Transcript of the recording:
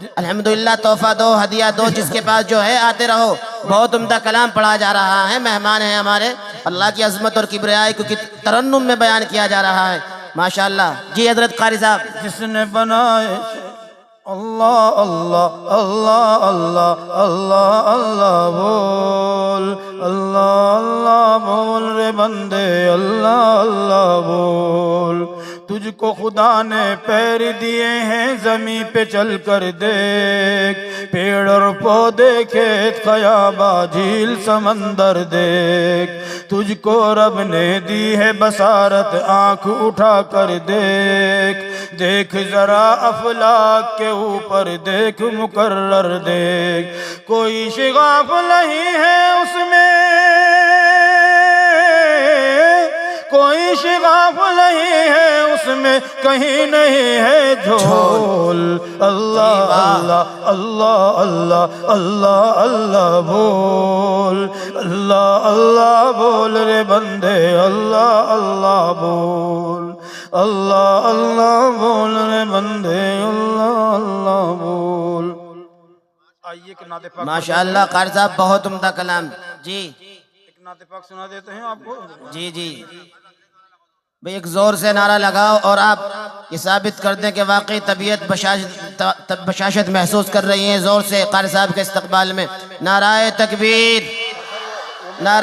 अल्हम्दुलिल्लाह, तोहफा दो, हदिया दो, जिसके पास जो है आते रहो। बहुत उम्दा कलाम पढ़ा जा रहा है, मेहमान हैं हमारे, अल्लाह की अजमत और किबरियाई को तरन्नुम में बयान किया जा रहा है, माशाअल्लाह। जी हजरत कारी साहब। जिसने बनाए अल्लाह अल्लाह अल्लाह अल्लाह अल्लाह अल्लाह बोल, अल्लाह अल्लाह बोल रे बंदे, अल्लाह अल्लाह बोल। तुझको खुदा ने पैर दिए हैं, जमीन पे चल कर देख, पेड़ और पौधे, खेत खयाबा, झील समंदर देख। तुझको रब ने दी है बसारत, आंख उठा कर देख, देख जरा अफलाक के ऊपर देख, मुकर्रर देख, कोई शिगाफ नहीं है उसमें, कोई शिगाफ नहीं है उसमें, कहीं नहीं है झोल। अल्लाह अल्लाह अल्लाह अल्लाह अल्लाह अल्लाह बोल, अल्लाह अल्लाह बोल रे बंदे, अल्लाह अल्लाह बोल, अल्लाह अल्लाह बोल रे बंदे, अल्लाह अल्लाह बोल। आइए कि नाते पाक माशाअल्लाह कारी साहब, बहुत उम्दा कलाम। जी एक नाते पाक सुना देते हैं आपको। जी जी भाई, एक जोर से नारा लगाओ और आप ये साबित कर दें कि वाकई तबीयत बशाशत महसूस कर रही हैं। जोर से कारी साहब के इस्तकबाल में नाराए तकबीर, नारा